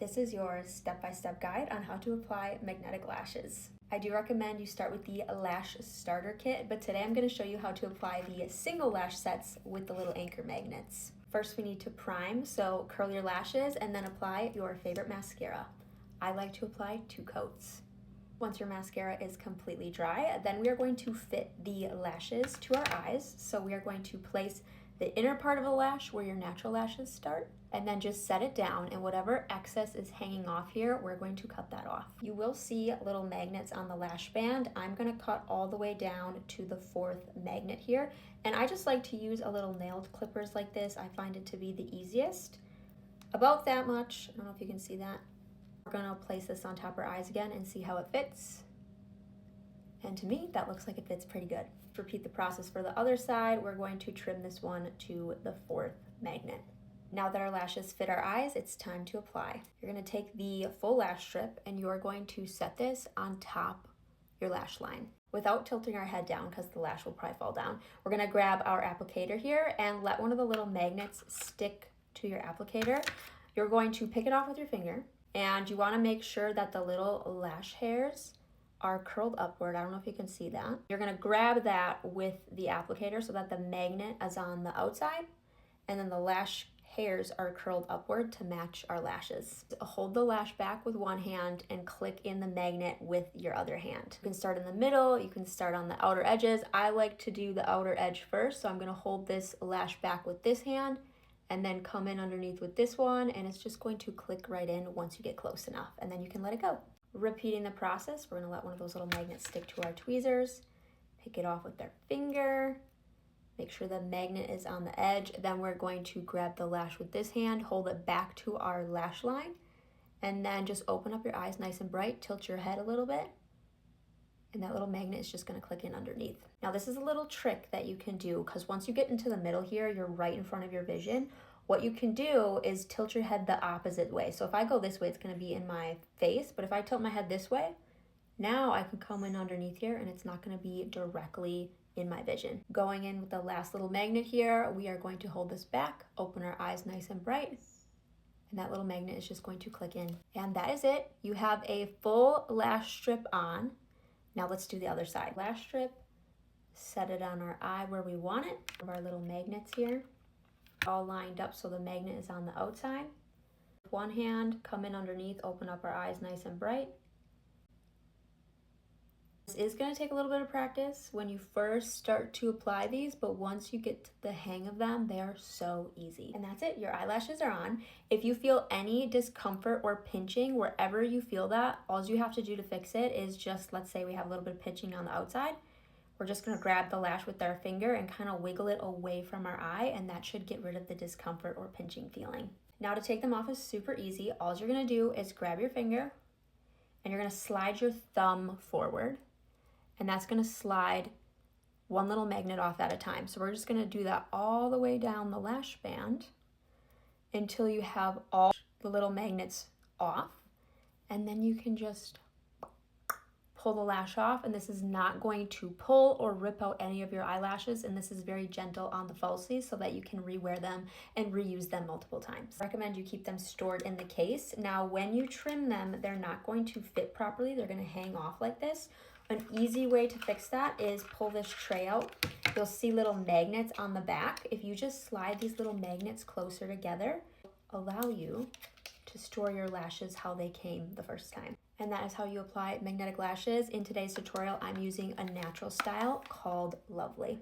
This is your step-by-step guide on how to apply magnetic lashes. I do recommend you start with the lash starter kit, but today I'm going to show you how to apply the single lash sets with the little anchor magnets. First we need to prime, so curl your lashes and then apply your favorite mascara. I like to apply 2 coats. Once your mascara is completely dry, then we are going to fit the lashes to our eyes. So we are going to place the inner part of the lash where your natural lashes start, and then just set it down, and whatever excess is hanging off here, we're going to cut that off. You will see little magnets on the lash band. I'm gonna cut all the way down to the 4th magnet here, and I just like to use a little nailed clippers like this. I find it to be the easiest. About that much. I don't know if you can see that. We're gonna place this on top of our eyes again and see how it fits. And to me, that looks like it fits pretty good. Repeat the process for the other side. We're going to trim this one to the 4th magnet. Now that our lashes fit our eyes, it's time to apply. You're gonna take the full lash strip and you're going to set this on top your lash line without tilting our head down because the lash will probably fall down. We're gonna grab our applicator here and let one of the little magnets stick to your applicator. You're going to pick it off with your finger, and you wanna make sure that the little lash hairs are curled upward. I don't know if you can see that. You're gonna grab that with the applicator so that the magnet is on the outside, and then the lash hairs are curled upward to match our lashes. Hold the lash back with one hand and click in the magnet with your other hand. You can start in the middle, you can start on the outer edges. I like to do the outer edge first, so I'm gonna hold this lash back with this hand and then come in underneath with this one, and it's just going to click right in once you get close enough, and then you can let it go. Repeating the process, we're gonna let one of those little magnets stick to our tweezers, pick it off with our finger, make sure the magnet is on the edge. Then we're going to grab the lash with this hand, hold it back to our lash line, and then just open up your eyes nice and bright, tilt your head a little bit, and that little magnet is just gonna click in underneath. Now this is a little trick that you can do, because once you get into the middle here, you're right in front of your vision. What you can do is tilt your head the opposite way. So if I go this way, it's gonna be in my face, but if I tilt my head this way, now I can come in underneath here and it's not gonna be directly in my vision. Going in with the last little magnet here, we are going to hold this back, open our eyes nice and bright, and that little magnet is just going to click in. And that is it. You have a full lash strip on. Now let's do the other side. Lash strip, set it on our eye where we want it. Have our little magnets here, all lined up so the magnet is on the outside. With one hand, come in underneath, open up our eyes nice and bright. This is going to take a little bit of practice when you first start to apply these, but once you get to the hang of them, they are so easy. And that's it, your eyelashes are on. If you feel any discomfort or pinching wherever you feel that, all you have to do to fix it is just, let's say we have a little bit of pinching on the outside, we're just gonna grab the lash with our finger and kind of wiggle it away from our eye, and that should get rid of the discomfort or pinching feeling. Now to take them off is super easy. All you're gonna do is grab your finger and you're gonna slide your thumb forward, and that's gonna slide one little magnet off at a time. So we're just gonna do that all the way down the lash band until you have all the little magnets off, and then you can just pull the lash off, and this is not going to pull or rip out any of your eyelashes, and this is very gentle on the falsies so that you can rewear them and reuse them multiple times. I recommend you keep them stored in the case. Now when you trim them, they're not going to fit properly. They're going to hang off like this. An easy way to fix that is pull this tray out. You'll see little magnets on the back. If you just slide these little magnets closer together, allow you to store your lashes how they came the first time. And that is how you apply magnetic lashes. In today's tutorial, I'm using a natural style called Lovely.